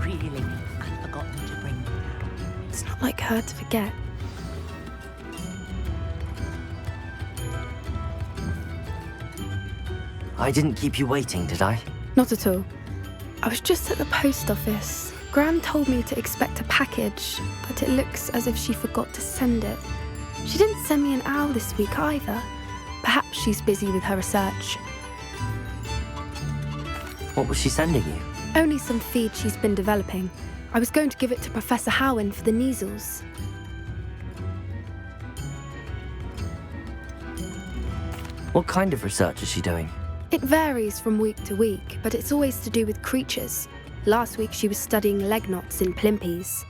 Really, I'd forgotten to bring them down. It's not like her to forget. I didn't keep you waiting, did I? Not at all. I was just at the post office. Gran told me to expect a package, but it looks as if she forgot to send it. She didn't send me an owl this week either. Perhaps she's busy with her research. What was she sending you? Only some feed she's been developing. I was going to give it to Professor Howen for the measles. What kind of research is she doing? It varies from week to week, but it's always to do with creatures. Last week she was studying leg knots in plimpies.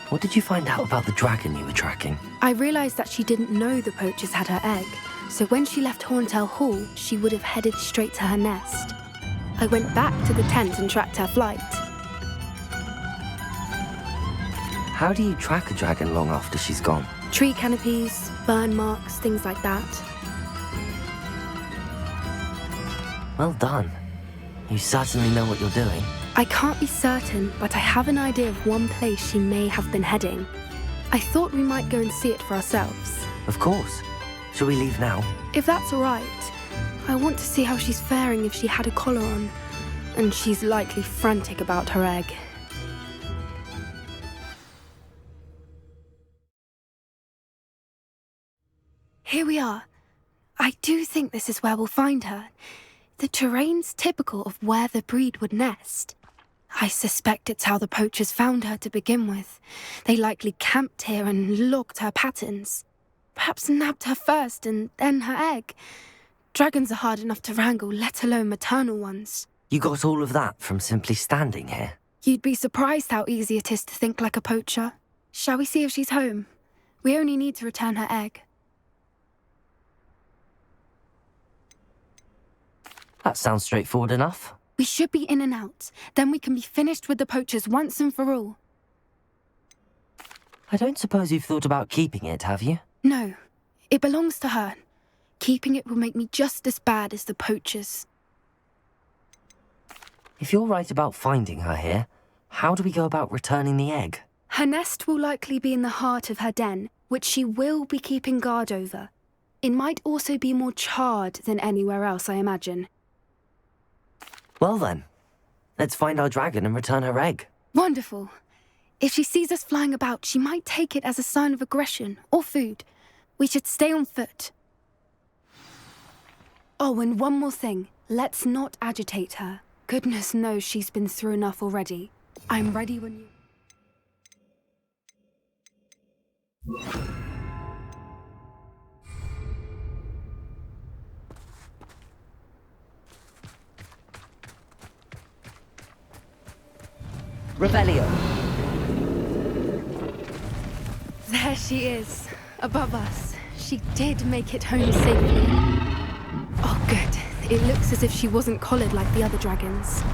What did you find out about the dragon you were tracking? I realised that she didn't know the poachers had her egg, so when she left Horntail Hall, she would have headed straight to her nest. I went back to the tent and tracked her flight. How do you track a dragon long after she's gone? Tree canopies, burn marks, things like that. Well done. You certainly know what you're doing. I can't be certain, but I have an idea of one place she may have been heading. I thought we might go and see it for ourselves. Of course. Shall we leave now? If that's all right. I want to see how she's faring if she had a collar on. And she's likely frantic about her egg. Here we are. I do think this is where we'll find her. The terrain's typical of where the breed would nest. I suspect it's how the poachers found her to begin with. They likely camped here and logged her patterns. Perhaps nabbed her first and then her egg. Dragons are hard enough to wrangle, let alone maternal ones. You got all of that from simply standing here? You'd be surprised how easy it is to think like a poacher. Shall we see if she's home? We only need to return her egg. That sounds straightforward enough. We should be in and out. Then we can be finished with the poachers once and for all. I don't suppose you've thought about keeping it, have you? No. It belongs to her. Keeping it will make me just as bad as the poachers. If you're right about finding her here, how do we go about returning the egg? Her nest will likely be in the heart of her den, which she will be keeping guard over. It might also be more charred than anywhere else, I imagine. Well then, let's find our dragon and return her egg. Wonderful. If she sees us flying about, she might take it as a sign of aggression or food. We should stay on foot. Oh, and one more thing. Let's not agitate her. Goodness knows she's been through enough already. I'm ready when you... Revelio. There she is, above us. She did make it home safely. Oh, good. It looks as if she wasn't collared like the other dragons.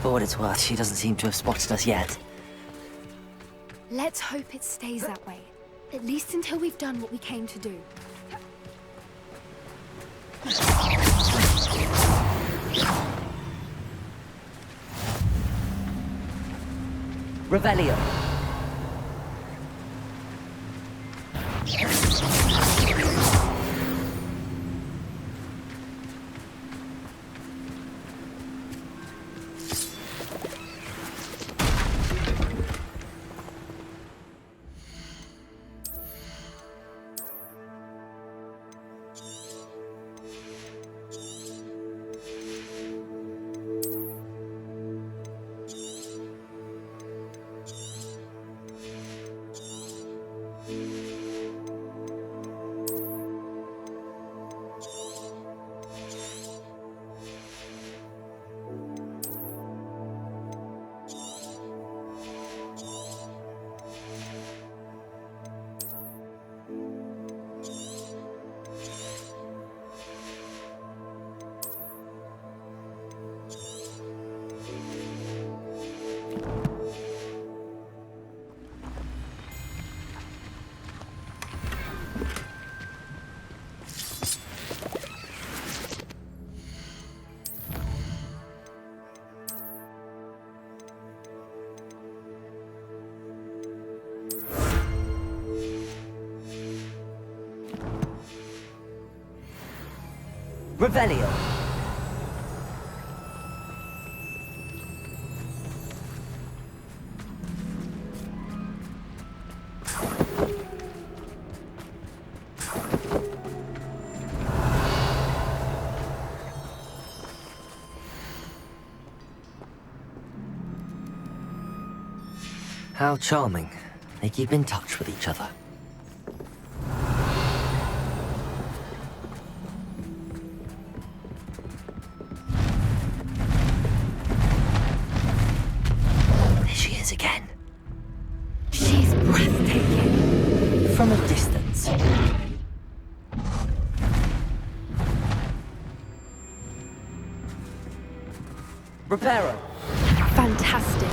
For what it's worth, she doesn't seem to have spotted us yet. Let's hope it stays that way. At least until we've done what we came to do. Revelio. Revelio. How charming. They keep in touch with each other. There she is again. She's breathtaking. From a distance. Reparo. Fantastic.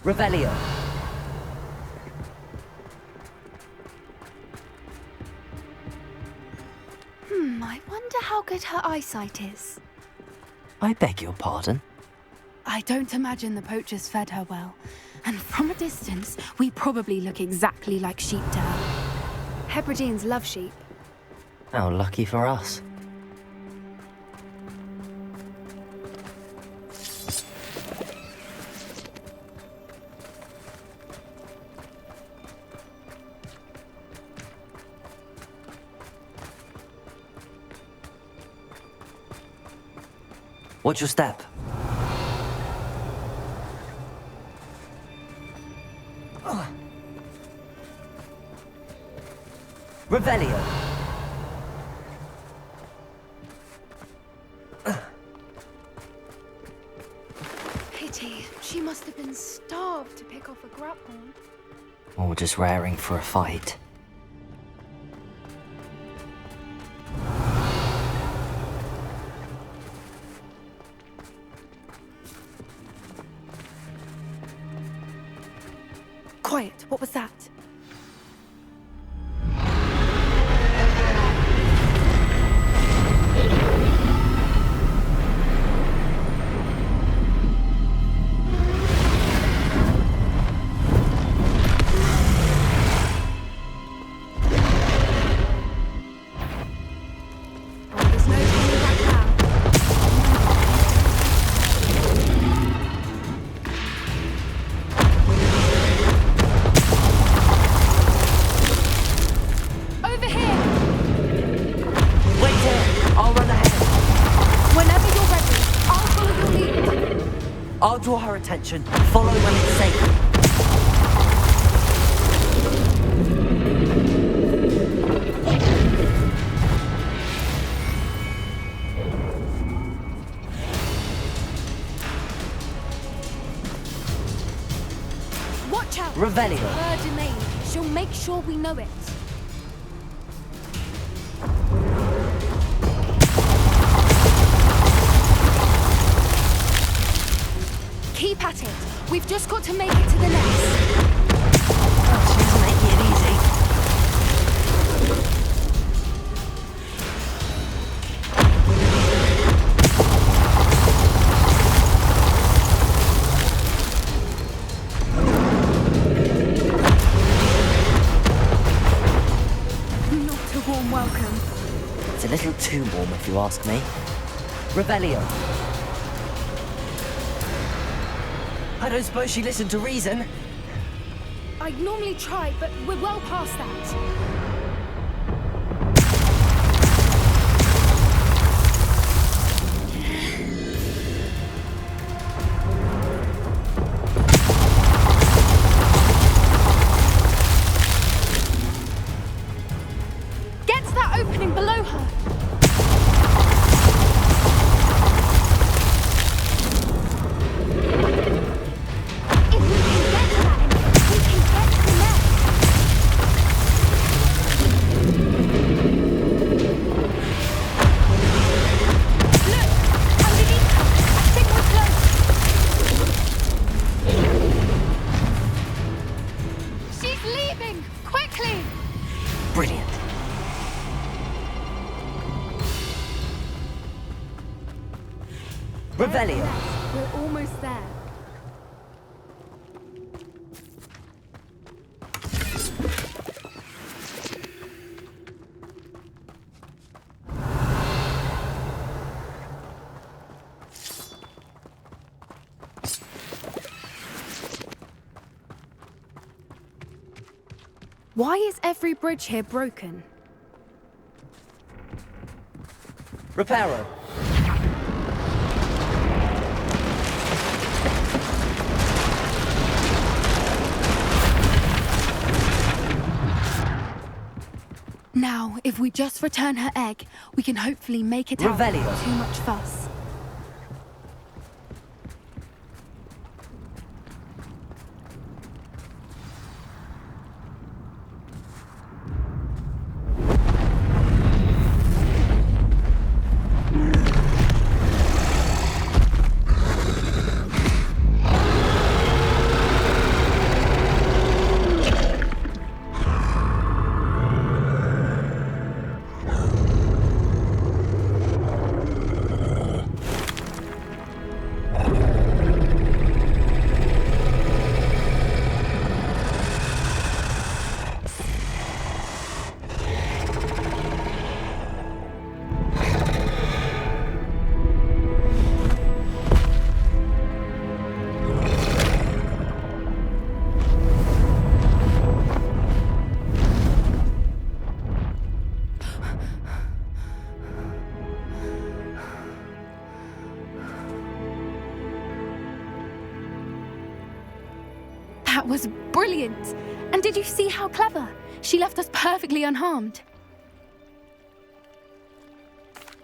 Revelio. I wonder how good her eyesight is. I beg your pardon? I don't imagine the poachers fed her well. And from a distance, we probably look exactly like sheep to her. Hebrideans love sheep. How lucky for us. Watch your step. Revelio. Pity. She must have been starved to pick off a grapple. Or just raring for a fight. Quiet. What was that? There's no turning back now. Over here! Wait here! I'll run ahead. Whenever you're ready, I'll follow your lead. I'll draw her attention. Follow when it's safe. Watch out! Revelio. Her domain. She'll make sure we know it. Keep at it. We've just got to make it to the nest. She's making it easy. Not a warm welcome. It's a little too warm if you ask me. Revelio. I don't suppose she listened to reason. I'd normally try, but we're well past that. Get to that opening below her. If we can get to that entrance, we can get to the nest. Look! Underneath her! I think we're close! She's leaving! Quickly! Brilliant. Revelio. almost there. Why is every bridge here broken? Reparo. Now, if we just return her egg, we can hopefully make it out Revelio. without too much fuss. That was brilliant! And did you see how clever? She left us perfectly unharmed.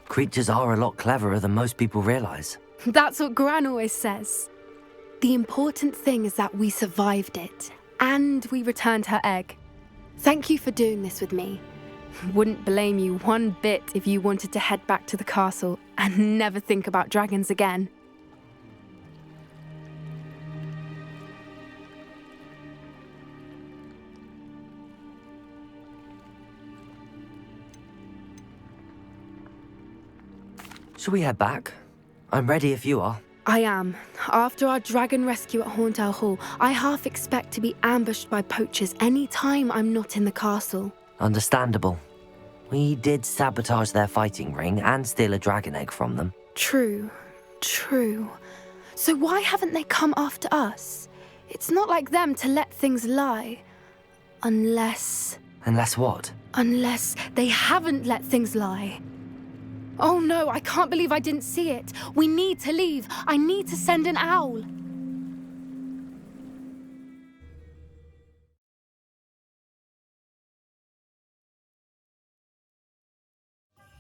Creatures are a lot cleverer than most people realize. That's what Gran always says. The important thing is that we survived it, and we returned her egg. Thank you for doing this with me. Wouldn't blame you one bit if you wanted to head back to the castle and never think about dragons again. Shall we head back? I'm ready if you are. I am. After our dragon rescue at Horndale Hall, I half expect to be ambushed by poachers any time I'm not in the castle. Understandable. We did sabotage their fighting ring and steal a dragon egg from them. True. So why haven't they come after us? It's not like them to let things lie. Unless What? Unless they haven't let things lie. Oh no, I can't believe I didn't see it. We need to leave. I need to send an owl.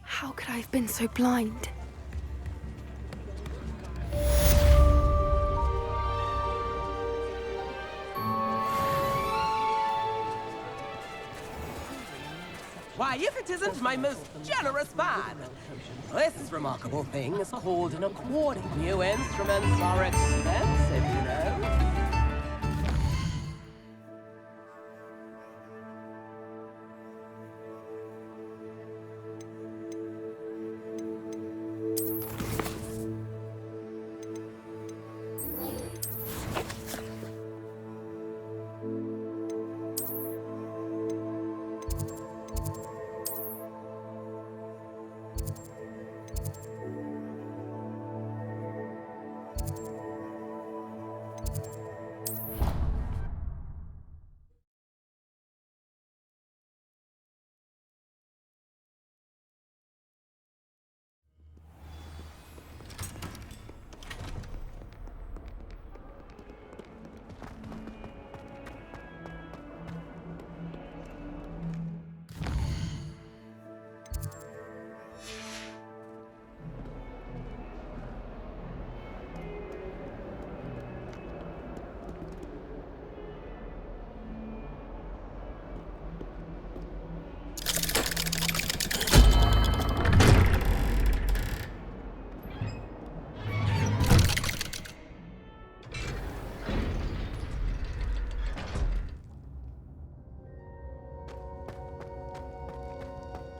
How could I have been so blind? Why, if it isn't my most generous man! This remarkable thing is called an accordion. New instruments are expensive, you know.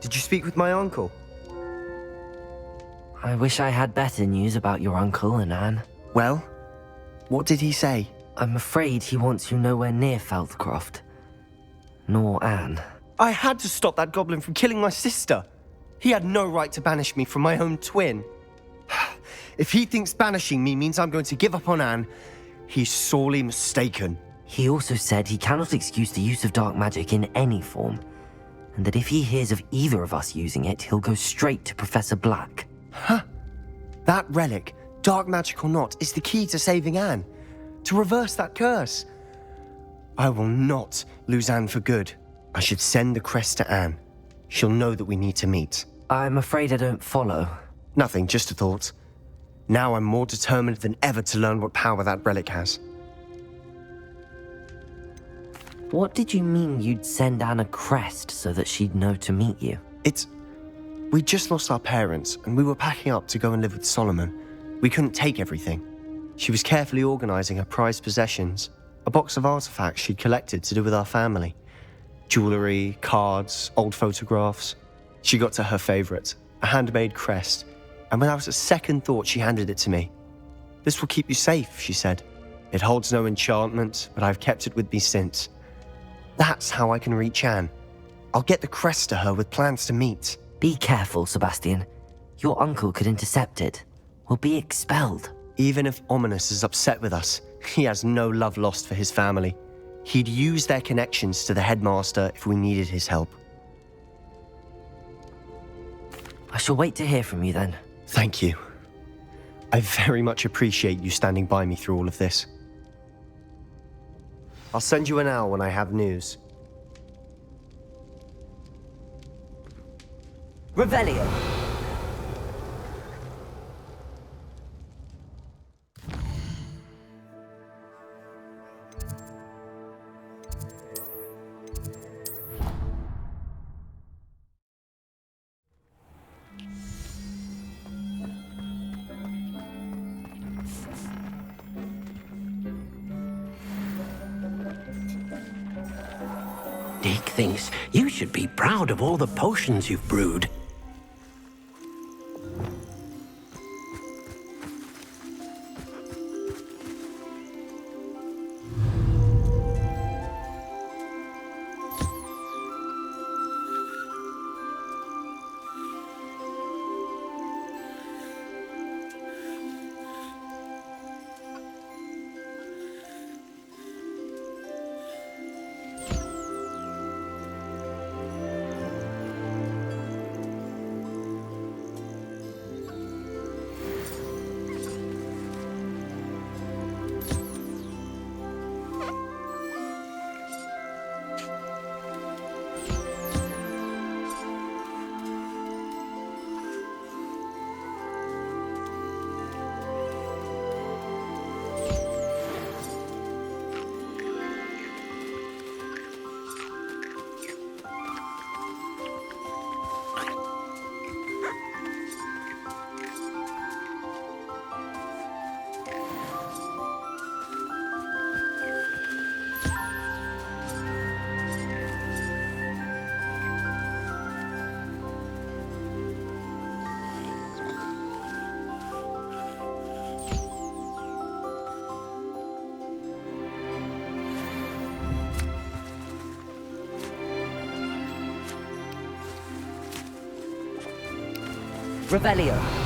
Did you speak with my uncle? I wish I had better news about your uncle and Anne. Well, What did he say? I'm afraid he wants you nowhere near Feldcroft. Nor Anne. I had to stop that goblin from killing my sister. He had no right to banish me from my own twin. If he thinks banishing me means I'm going to give up on Anne, he's sorely mistaken. He also said he cannot excuse the use of dark magic in any form, and that if he hears of either of us using it, he'll go straight to Professor Black. Huh? That relic, dark magic or not, is the key to saving Anne. To reverse that curse. I will not lose Anne for good. I should send the crest to Anne. She'll know that we need to meet. I'm afraid I don't follow. Nothing, just a thought. Now I'm more determined than ever to learn what power that relic has. What did you mean you'd send Anne a crest so that she'd know to meet you? We just lost our parents, and we were packing up to go and live with Solomon. We couldn't take everything. She was carefully organizing her prized possessions, a box of artifacts she'd collected to do with our family. Jewelry, cards, old photographs. She got to her favorite, a handmade crest, and without a second thought she handed it to me. This will keep you safe, she said. It holds no enchantment, but I've kept it with me since. That's how I can reach Anne. I'll get the crest to her with plans to meet. Be careful, Sebastian. Your uncle could intercept it. We'll be expelled. Even if Ominous is upset with us, he has no love lost for his family. He'd use their connections to the headmaster if we needed his help. I shall wait to hear from you then. Thank you. I very much appreciate you standing by me through all of this. I'll send you an owl when I have news. Revelio! Dick thinks you should be proud of all the potions you've brewed. Revelio!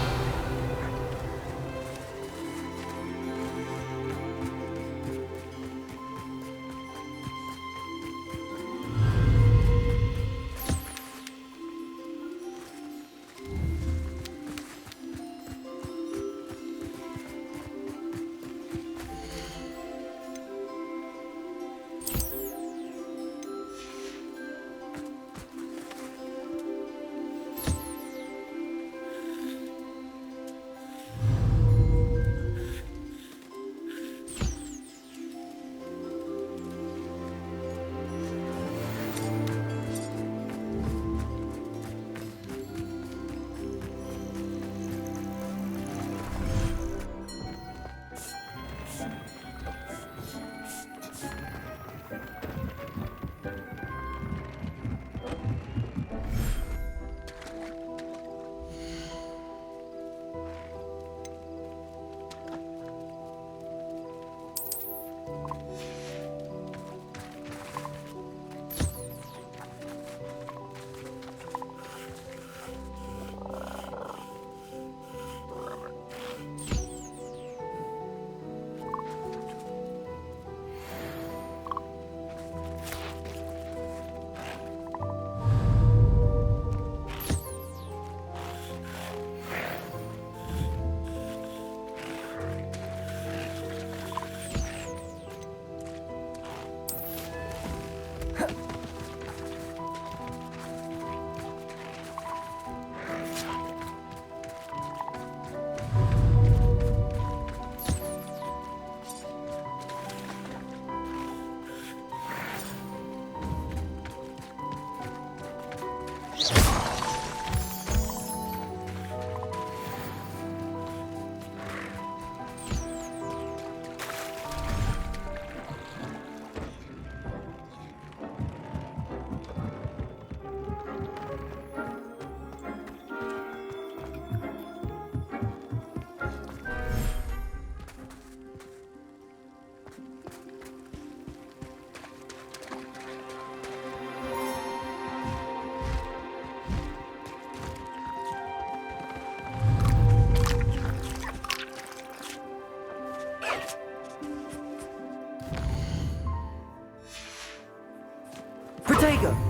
we go.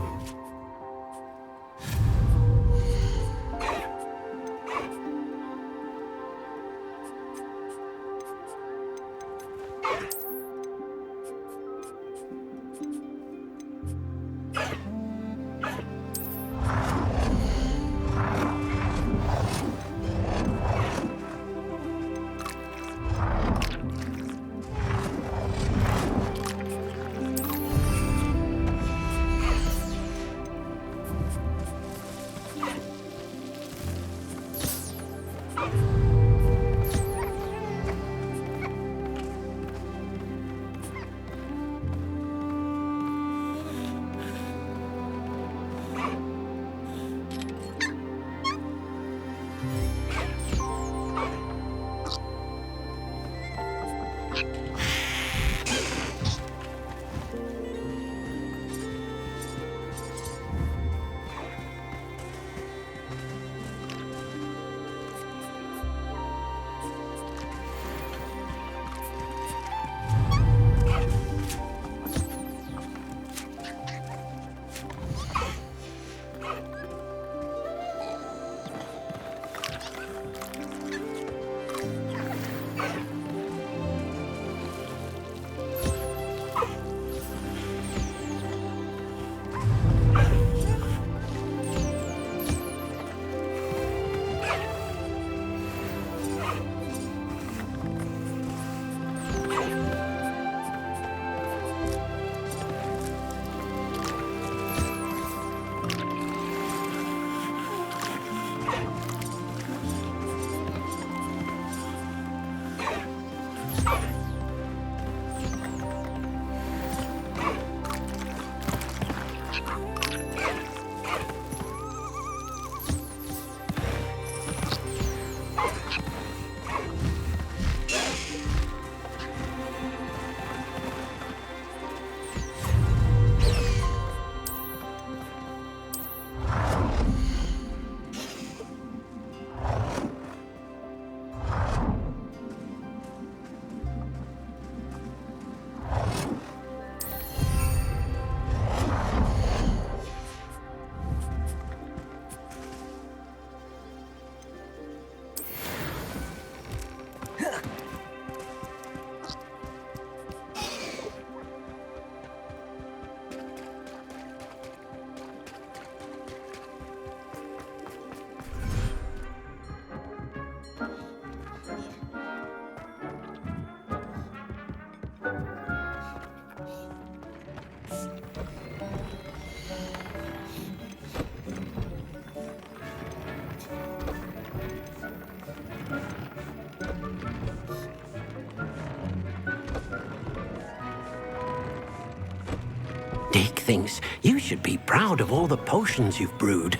Dick thinks you should be proud of all the potions you've brewed.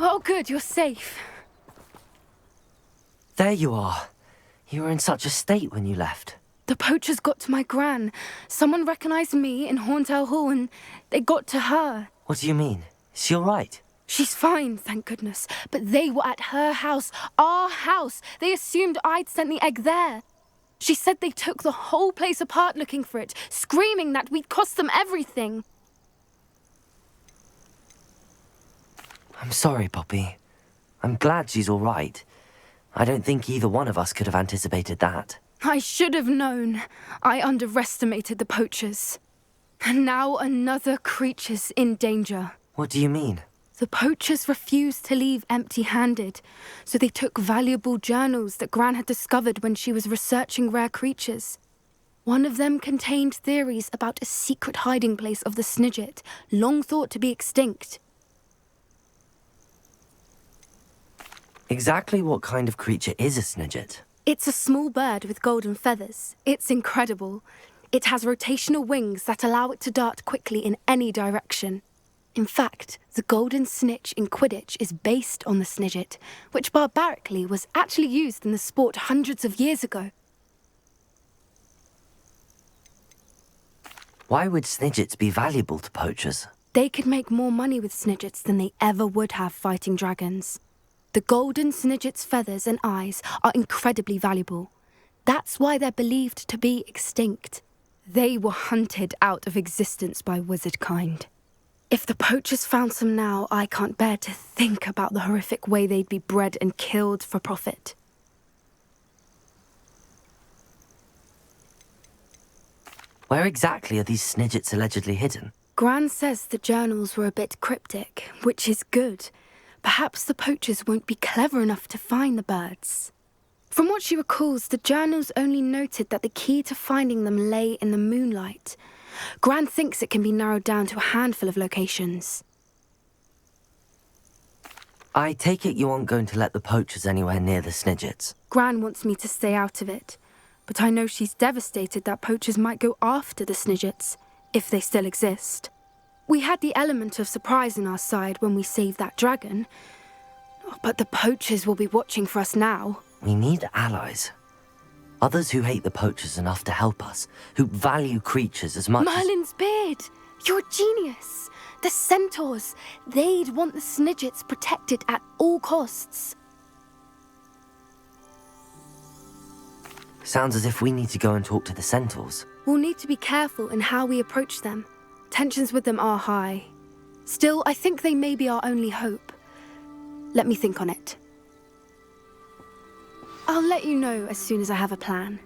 Oh, good, you're safe. There you are. You were in such a state when you left. The poachers got to my gran. Someone recognized me in Horndale Hall and they got to her. What do you mean? Is she all right? She's fine, thank goodness. But they were at her house, our house. They assumed I'd sent the egg there. She said they took the whole place apart looking for it, screaming that we'd cost them everything. I'm sorry, Poppy. I'm glad she's all right. I don't think either one of us could have anticipated that. I should have known. I underestimated the poachers. And now another creature's in danger. What do you mean? The poachers refused to leave empty-handed, so they took valuable journals that Gran had discovered when she was researching rare creatures. One of them contained theories about a secret hiding place of the Snidget, long thought to be extinct. Exactly what kind of creature is a Snidget? It's a small bird with golden feathers. It's incredible. It has rotational wings that allow it to dart quickly in any direction. In fact, the golden snitch in Quidditch is based on the Snidget, which barbarically was actually used in the sport hundreds of years ago. Why would Snidgets be valuable to poachers? They could make more money with Snidgets than they ever would have fighting dragons. The golden Snidget's feathers and eyes are incredibly valuable. That's why they're believed to be extinct. They were hunted out of existence by wizard kind. If the poachers found some now, I can't bear to think about the horrific way they'd be bred and killed for profit. Where exactly are these Snidgets allegedly hidden? Gran says the journals were a bit cryptic, which is good. Perhaps the poachers won't be clever enough to find the birds. From what she recalls, the journals only noted that the key to finding them lay in the moonlight. Gran thinks it can be narrowed down to a handful of locations. I take it you aren't going to let the poachers anywhere near the Snidgets. Gran wants me to stay out of it, but I know she's devastated that poachers might go after the Snidgets, if they still exist. We had the element of surprise on our side when we saved that dragon, but the poachers will be watching for us now. We need allies. Others who hate the poachers enough to help us, who value creatures as much Merlin's beard! You're a genius! The centaurs! They'd want the Snidgets protected at all costs. Sounds as if we need to go and talk to the centaurs. We'll need to be careful in how we approach them. Tensions with them are high. Still, I think they may be our only hope. Let me think on it. I'll let you know as soon as I have a plan.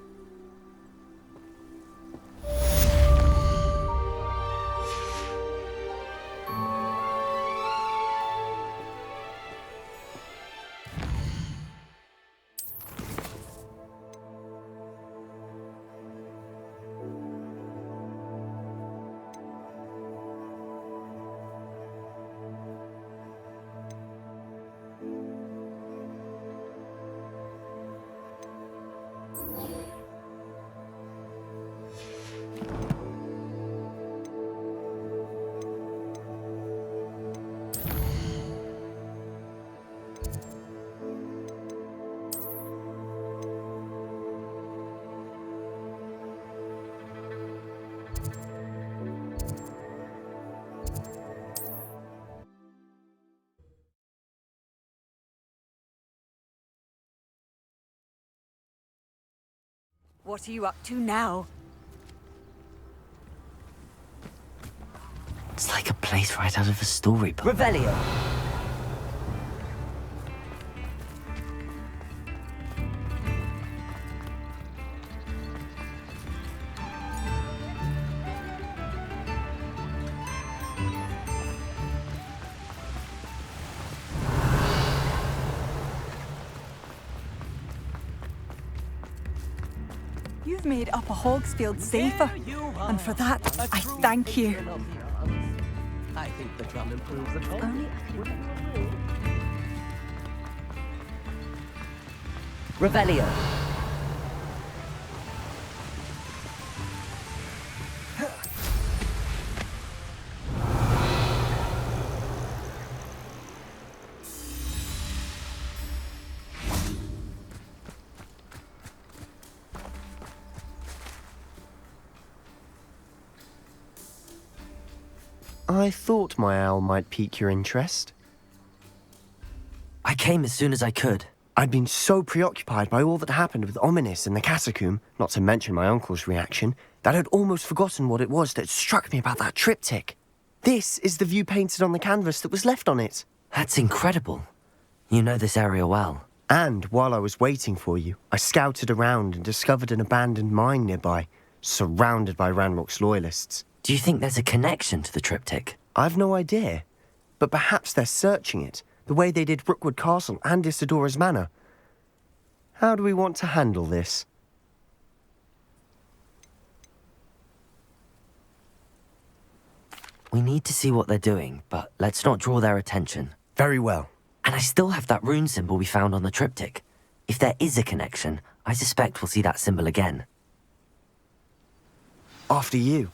What are you up to now? It's like a place right out of a storybook. Revelio. You've made Upper Hogsfield safer, and for that, I thank you. I think the drum improves the tone. Revelio. I thought my owl might pique your interest. I came as soon as I could. I'd been so preoccupied by all that happened with Ominis in the catacomb, not to mention my uncle's reaction, that I'd almost forgotten what it was that struck me about that triptych. This is the view painted on the canvas that was left on it. That's incredible. You know this area well. And while I was waiting for you, I scouted around and discovered an abandoned mine nearby, surrounded by Ranrock's loyalists. Do you think there's a connection to the triptych? I've no idea, but perhaps they're searching it, the way they did Rookwood Castle and Isidora's Manor. How do we want to handle this? We need to see what they're doing, but let's not draw their attention. Very well. And I still have that rune symbol we found on the triptych. If there is a connection, I suspect we'll see that symbol again. After you.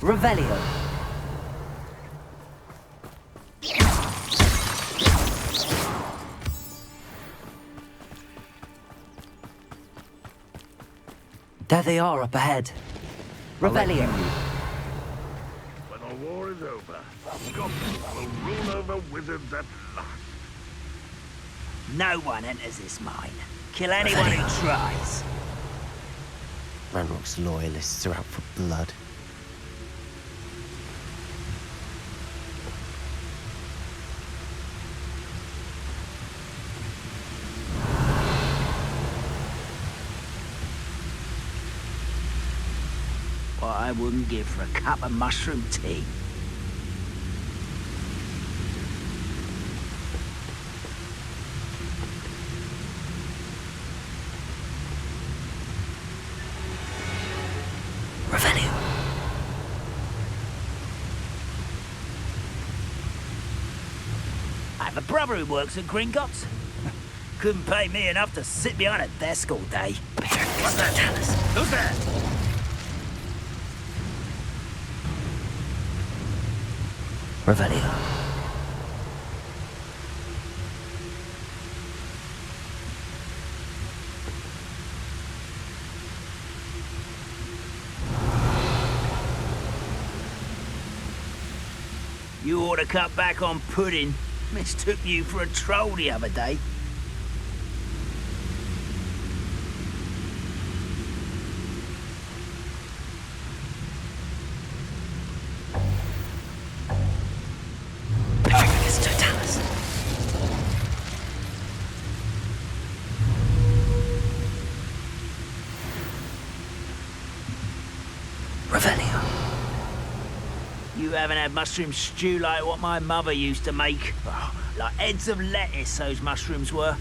Revelio. There they are up ahead. Revelio. When the war is over, goblins will rule over wizards at last. No one enters this mine. Kill anyone who tries. Ranrock's loyalists are out for blood. What I wouldn't give for a cup of mushroom tea. Revelio. I have a brother who works at Gringotts. Couldn't pay me enough to sit behind a desk all day. What's that? Tell us. Who's there? Revelio. You ought to cut back on pudding. Mistook you for a troll the other day. You haven't had mushroom stew like what my mother used to make. Oh, like heads of lettuce, those mushrooms were.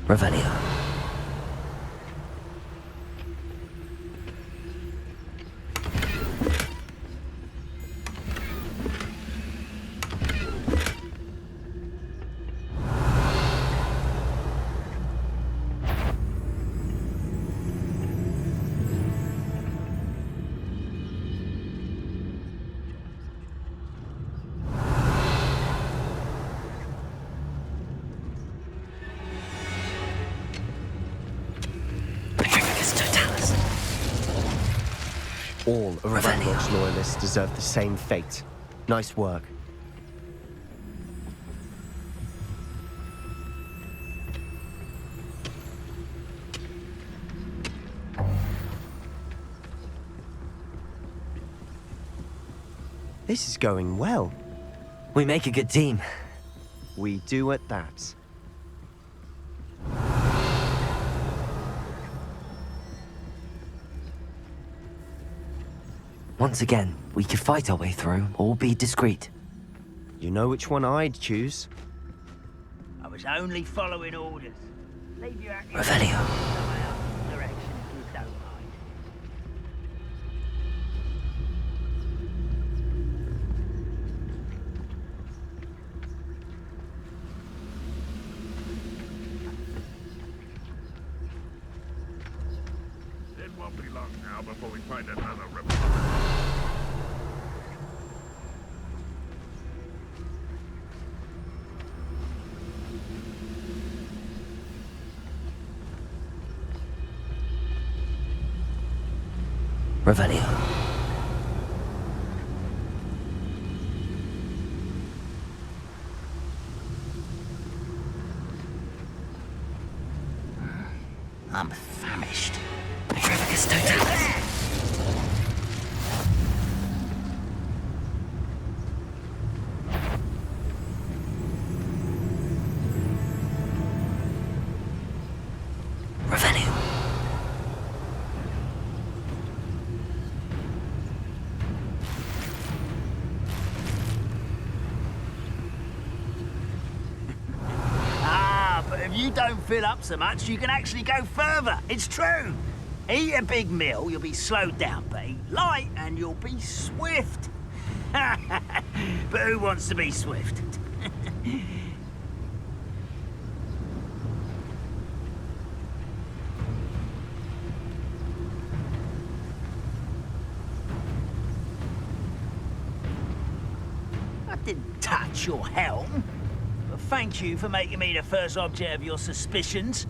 Revelio. All of Avalanche loyalists deserve the same fate. Nice work. This is going well. We make a good team. We do at that. Once again, we could fight our way through or be discreet. You know which one I'd choose. I was only following orders. Leave your acting Revelio. someone else's direction if you don't mind. It won't be long now before we find another rebel. Revelio. I'm famished. Petrificus totalis. Revelio. Ah, but if you don't fill up so much, you can actually go further. It's true. Eat a big meal, you'll be slowed down, but eat light and you'll be swift. But who wants to be swift? I didn't touch your helm. But thank you for making me the first object of your suspicions.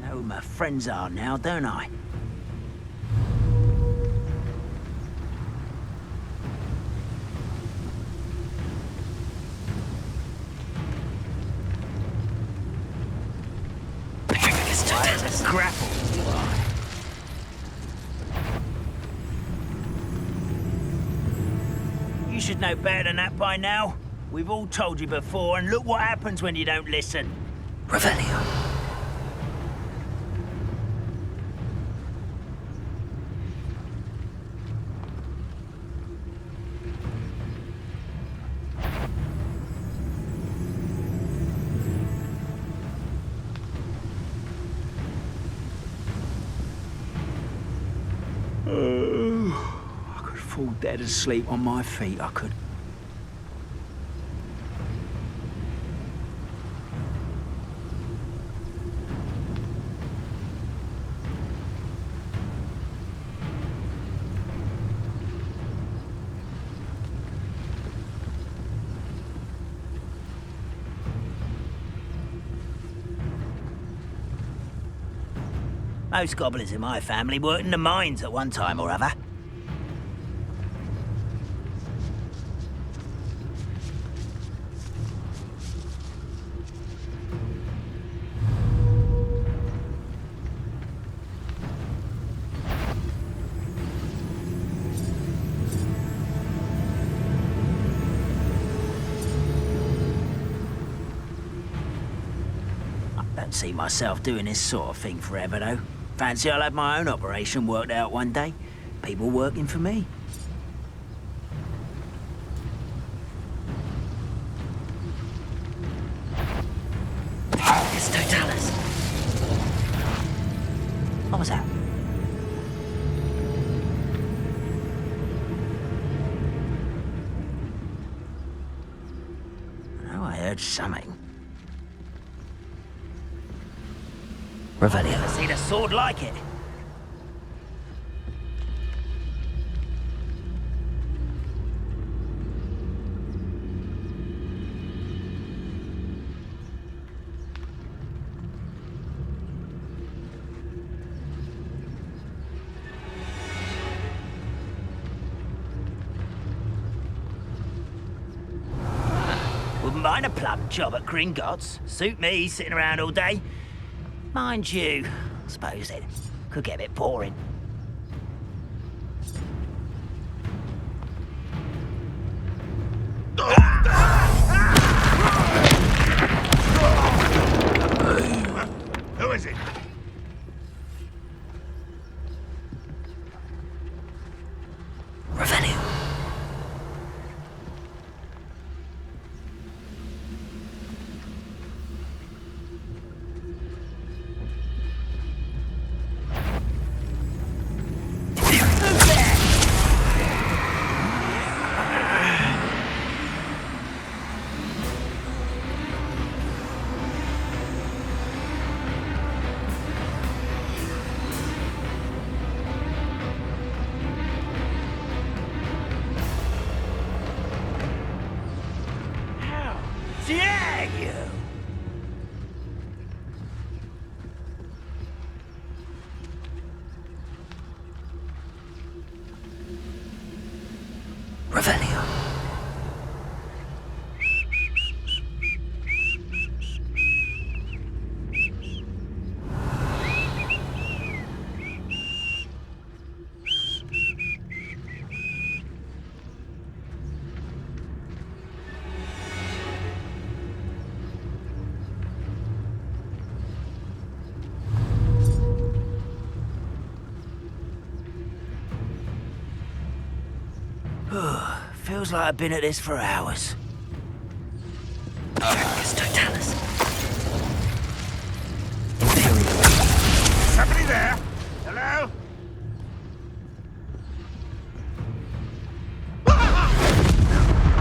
Know who my friends are now, don't I? Petrificus totalis. Grapple, you are. You should know better than that by now. We've all told you before, and look what happens when you don't listen. Revelio. I could fall dead asleep on my feet, I could. Most goblins in my family worked in the mines at one time or other. I don't see myself doing this sort of thing forever, though. Fancy I'll have my own operation worked out one day. People working for me. Petrificus totalis. What was that? Oh, I heard something. Revelio. Never seen a sword like it. find a plum job at Gringotts. Suit me, sitting around all day. Mind you, I suppose it could get a bit boring. Who is it? Revelio. Dare you? Revelio. Feels like I've been at this for hours. Dracus Totalis. Somebody there? Hello?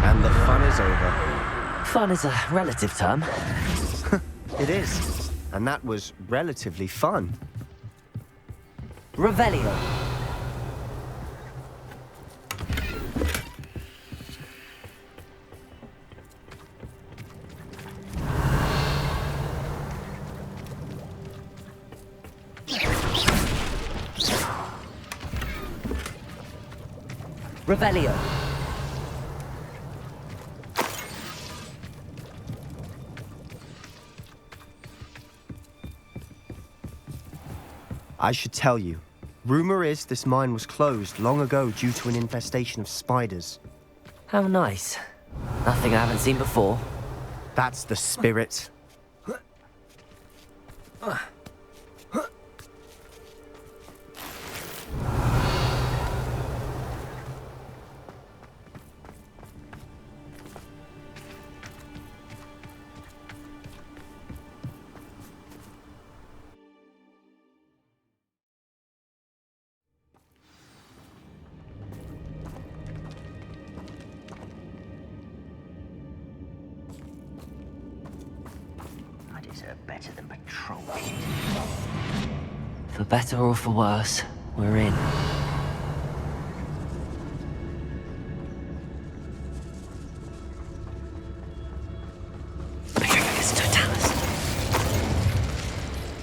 And the fun is over. Fun is a relative term. It is. And that was relatively fun. Revelio. Revelio. I should tell you. Rumor is this mine was closed long ago due to an infestation of spiders. How nice. Nothing I haven't seen before. That's the spirit. I deserve better than patrol kit. For better or for worse, we're in. Dracus Totalis.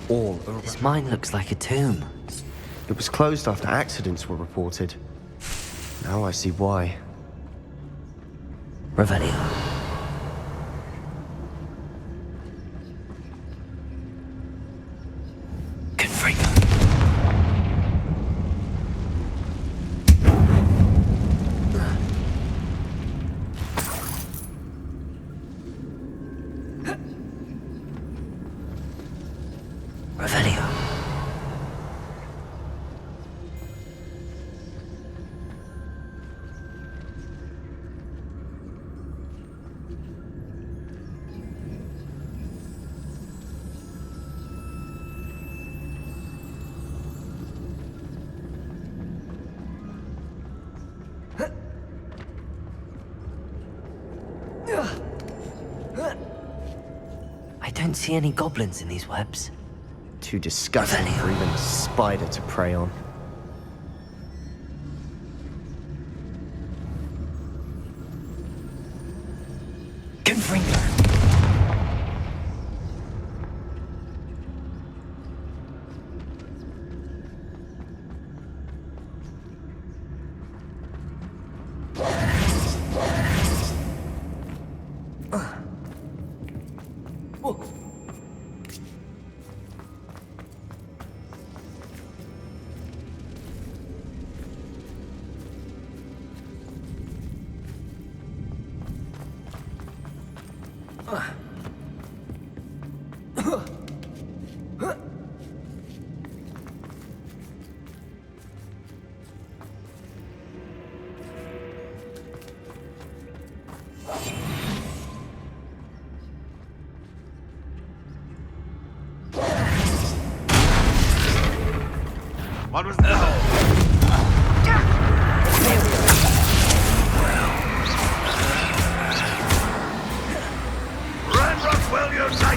All This mine looks like a tomb. It was closed after accidents were reported. Now I see why. Revelio. Confringo. Revelio. I don't see any goblins in these webs. Too disgusting for even a spider to prey on. Confringo. What was that? Rockwell Uniter!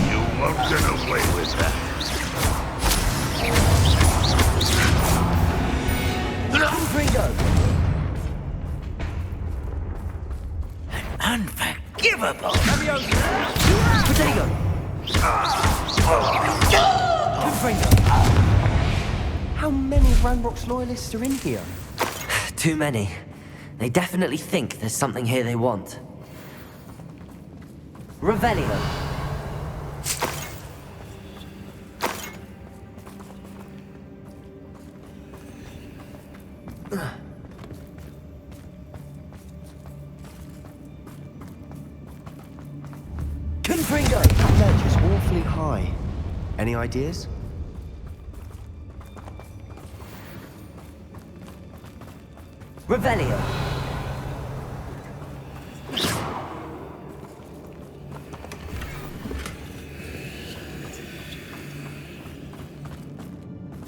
You won't get away with that. Unforgivable! Potato! How many Ranrock's loyalists are in here? Too many. They definitely think there's something here they want. Revelio. Confringo! That ledge is awfully high. Any ideas? Revelio.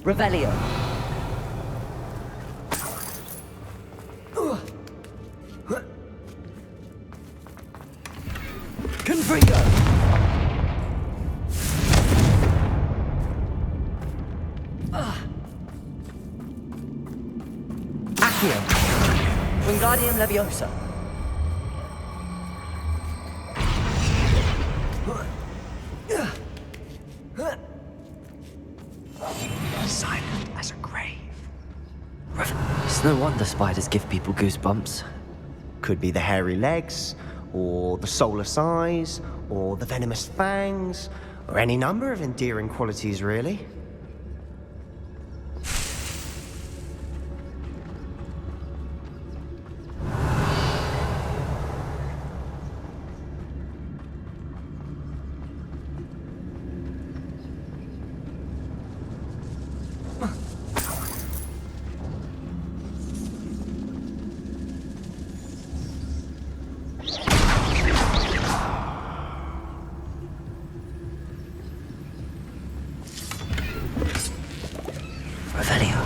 Revelio. Confringo. Accio. Wingardium Leviosa. Silent as a grave. It's no wonder spiders give people goosebumps. Could be the hairy legs, or the soulless eyes, or the venomous fangs, or any number of endearing qualities, really. Revelio.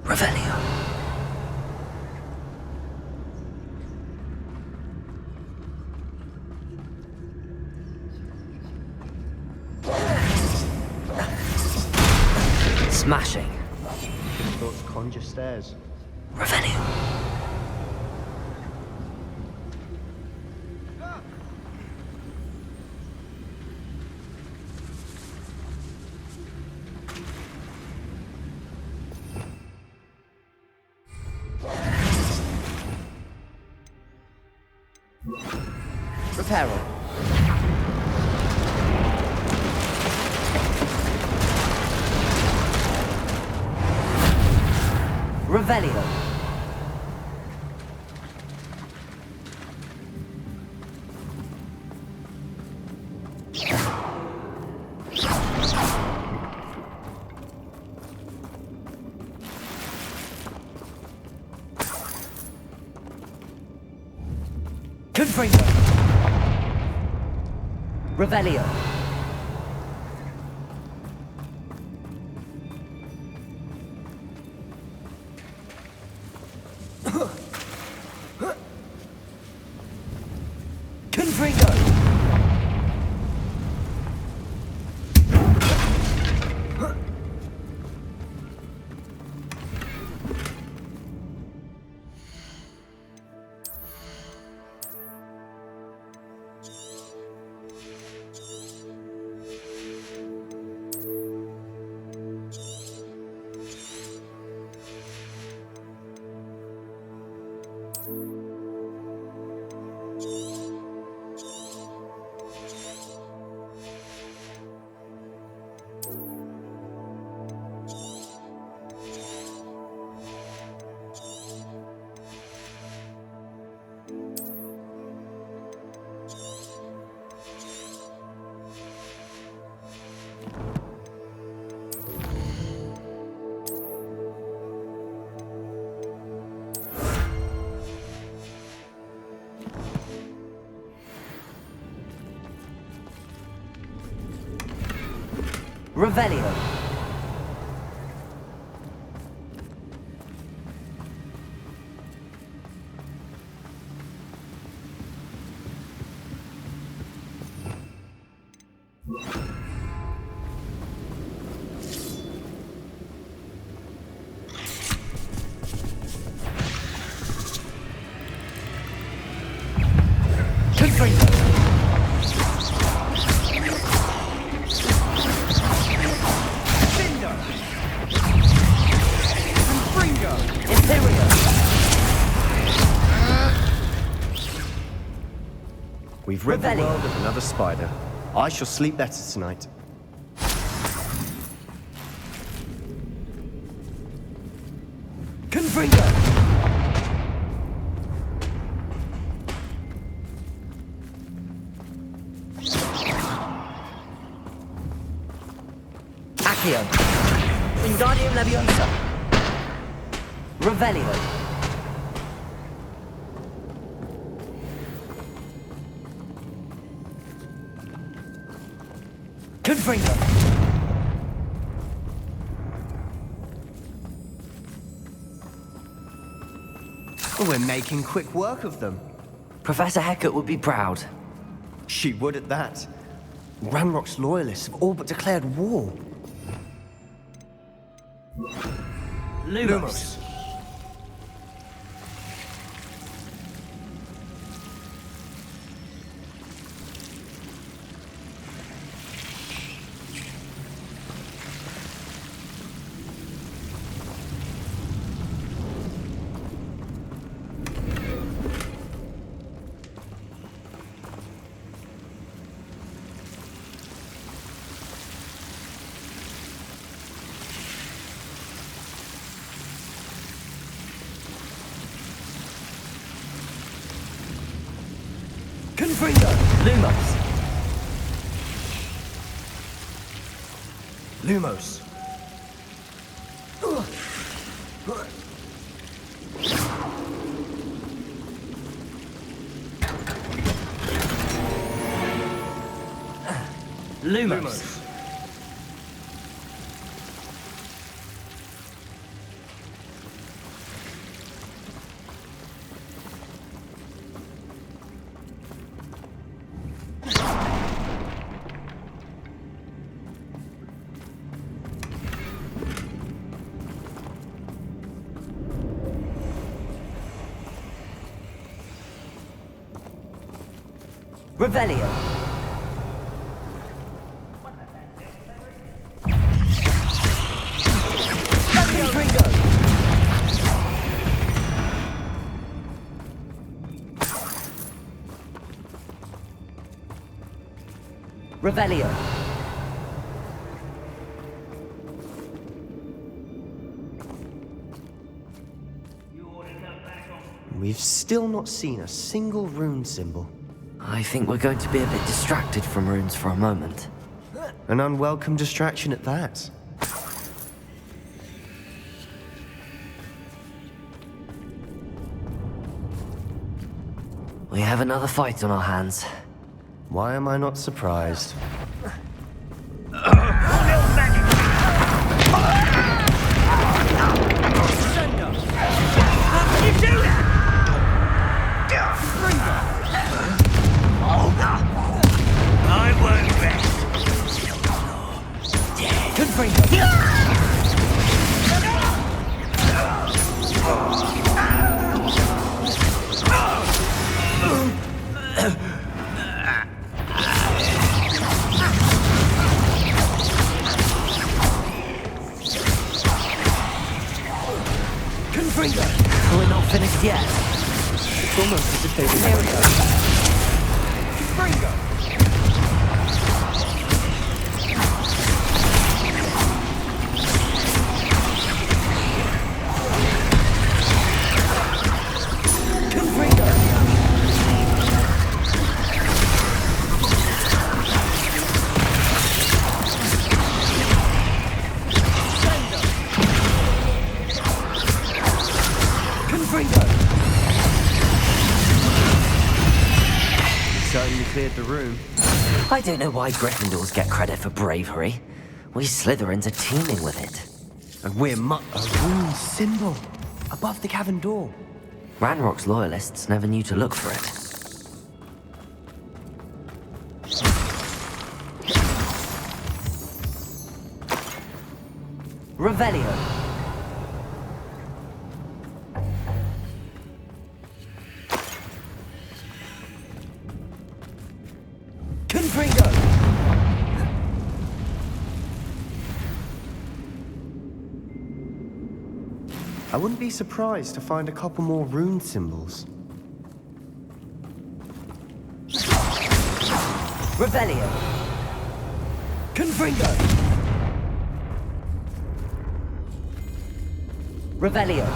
Revelio. Smashing. Thoughts conjure stairs. Revelio. Reparo. Revelio. Confringo. Revelio. Confringo. Revelio. We've rid the world of another spider. I shall sleep better tonight. Confringo! Accio. Wingardium Leviosa. Revelio. Confringo. We're making quick work of them. Professor Hecat would be proud. She would at that. Ranrock's loyalists have all but declared war. Lumos. Confringo! Lumos! Lumos. Lumos! Revelio. Confringo. Revelio. We've still not seen a single rune symbol. I think we're going to be a bit distracted from runes for a moment. An unwelcome distraction at that. We have another fight on our hands. Why am I not surprised? We're not finished yet. It's almost as if they were the room. I don't know why Gryffindors get credit for bravery. We Slytherins are teeming with it. And we're a rune symbol above the cavern door. Ranrock's loyalists never knew to look for it. Revelio. Confringo. I wouldn't be surprised to find a couple more rune symbols. Revelio. Confringo. Revelio.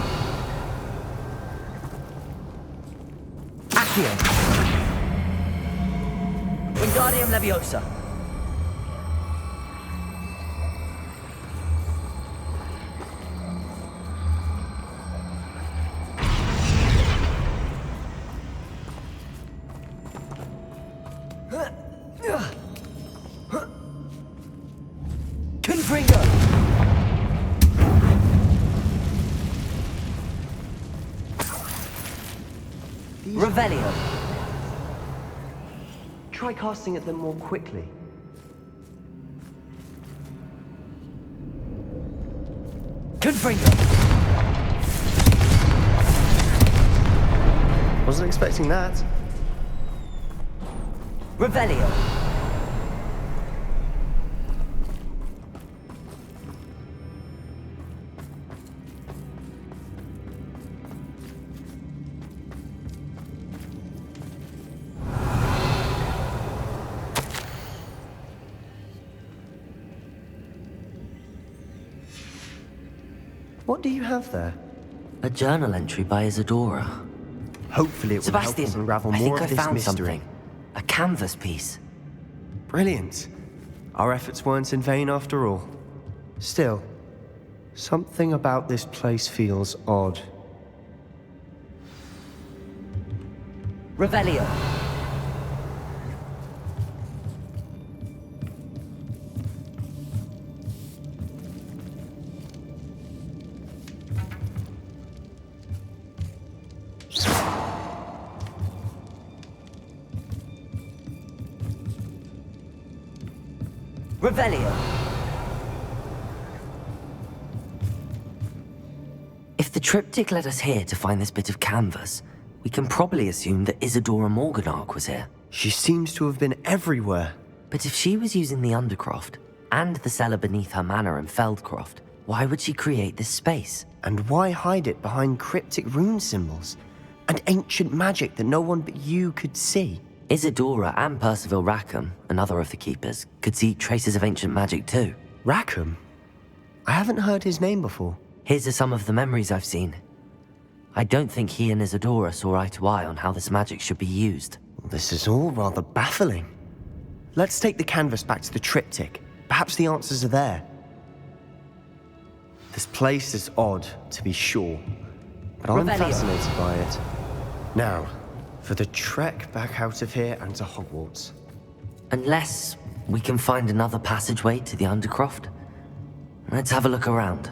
Accio. Wingardium Leviosa. Confringo. Revelio. Try casting at them more quickly. Confringo. Wasn't expecting that. Revelio. What do you have there? A journal entry by Isadora. Hopefully it will help Sebastian, us unravel I more think of I this found mystery. something. A canvas piece. Brilliant. Our efforts weren't in vain after all. Still, something about this place feels odd. Revelio. Revelio. If the triptych led us here to find this bit of canvas, we can probably assume that Isadora Morganach was here. She seems to have been everywhere. But if she was using the Undercroft, and the cellar beneath her manor in Feldcroft, why would she create this space? And why hide it behind cryptic rune symbols? And ancient magic that no one but you could see? Isadora and Percival Rackham, another of the Keepers, could see traces of ancient magic too. Rackham? I haven't heard his name before. His are some of the memories I've seen. I don't think he and Isadora saw eye to eye on how this magic should be used. This is all rather baffling. Let's take the canvas back to the triptych. Perhaps the answers are there. This place is odd, to be sure, but I'm Revelio. fascinated by it. Now, for the trek back out of here and to Hogwarts. Unless we can find another passageway to the Undercroft. Let's have a look around.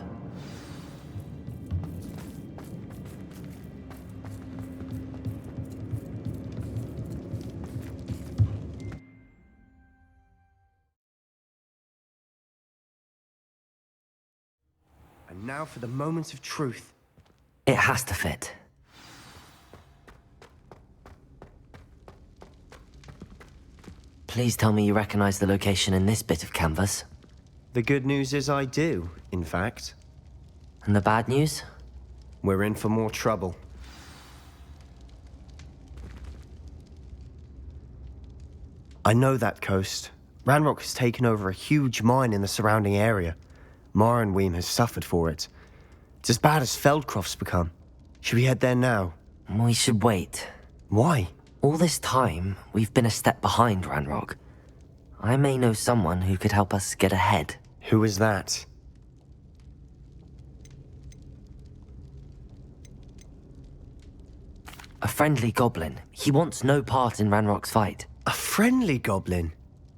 And now for the moment of truth. It has to fit. Please tell me you recognize the location in this bit of canvas. The good news is I do, in fact. And the bad news? We're in for more trouble. I know that coast. Ranrock has taken over a huge mine in the surrounding area. Mornweem has suffered for it. It's as bad as Feldcroft's become. Should we head there now? We should wait. Why? All this time, we've been a step behind Ranrock. I may know someone who could help us get ahead. Who is that? A friendly goblin. He wants no part in Ranrock's fight. A friendly goblin?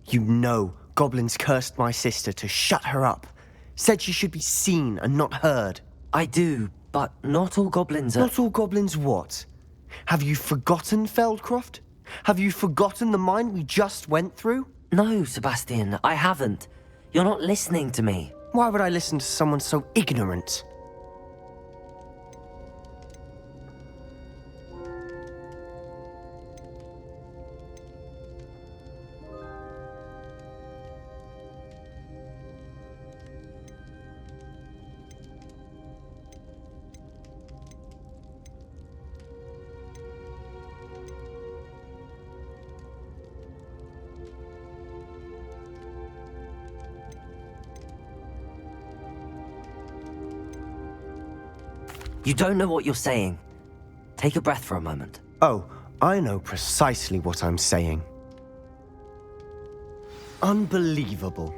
You know goblins cursed my sister to shut her up. Said she should be seen and not heard. I do, but not all goblins are... Not all goblins what? Have you forgotten, Feldcroft? Have you forgotten the mine we just went through? No, Sebastian, I haven't. You're not listening to me. Why would I listen to someone so ignorant? You don't know what you're saying. Take a breath for a moment. Oh, I know precisely what I'm saying. Unbelievable.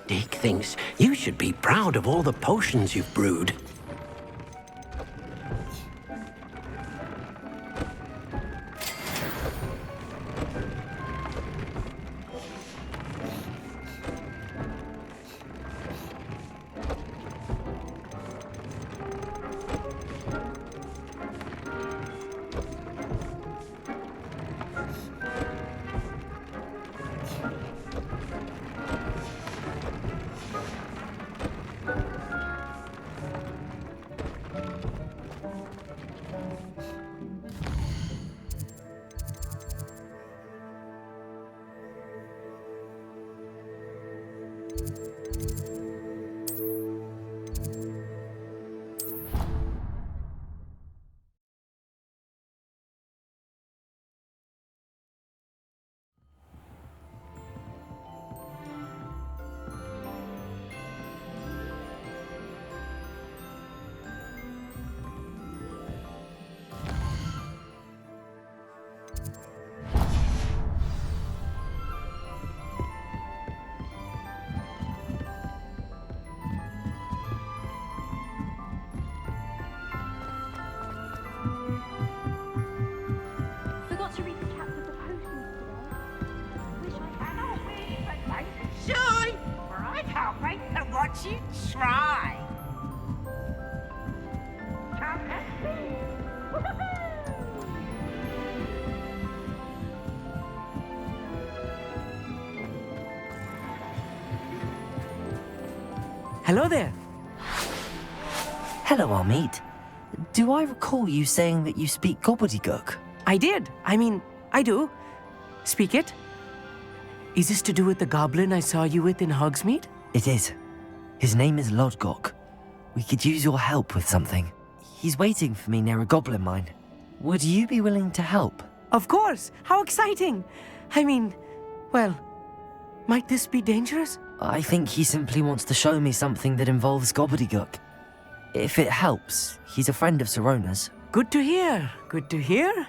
Dick thinks you should be proud of all the potions you've brewed. Forgot to read the chapters of potions today. Wish I had. Not really, but nice and shy. Right, Harvey? And watch you try. Come and see. Hello there. Hello, Amit. Do I recall you saying that you speak gobbledygook? I did. I mean, I do. Speak it. Is this to do with the goblin I saw you with in Hogsmeade? It is. His name is Lodgok. We could use your help with something. He's waiting for me near a goblin mine. Would you be willing to help? Of course! How exciting! I mean, well, might this be dangerous? I think he simply wants to show me something that involves gobbledygook. If it helps, he's a friend of Sirona's. Good to hear, good to hear.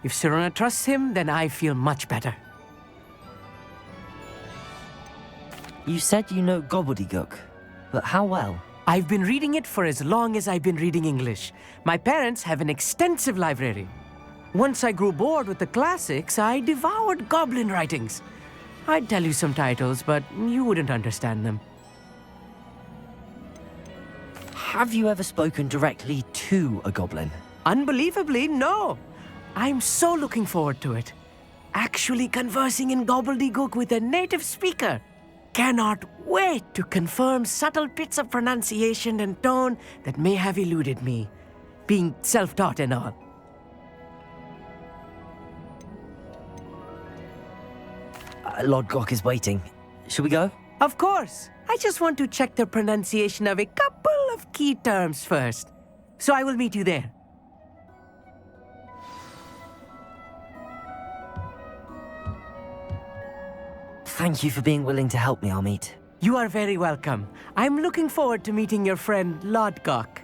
If Sirona trusts him, then I feel much better. You said you know gobbledygook, but how well? I've been reading it for as long as I've been reading English. My parents have an extensive library. Once I grew bored with the classics, I devoured goblin writings. I'd tell you some titles, but you wouldn't understand them. Have you ever spoken directly to a goblin? Unbelievably, no. I'm so looking forward to it. Actually conversing in gobbledygook with a native speaker. Cannot wait to confirm subtle bits of pronunciation and tone that may have eluded me, being self-taught and all. Lodgok is waiting. Shall we go? Of course. I just want to check the pronunciation of a couple of key terms first. So I will meet you there. Thank you for being willing to help me, Amit. You are very welcome. I'm looking forward to meeting your friend Lodgok.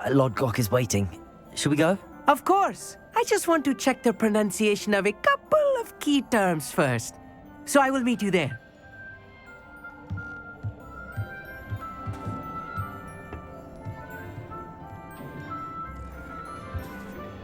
Lodgok is waiting. Shall we go? Of course. I just want to check the pronunciation of a couple of key terms first. So I will meet you there.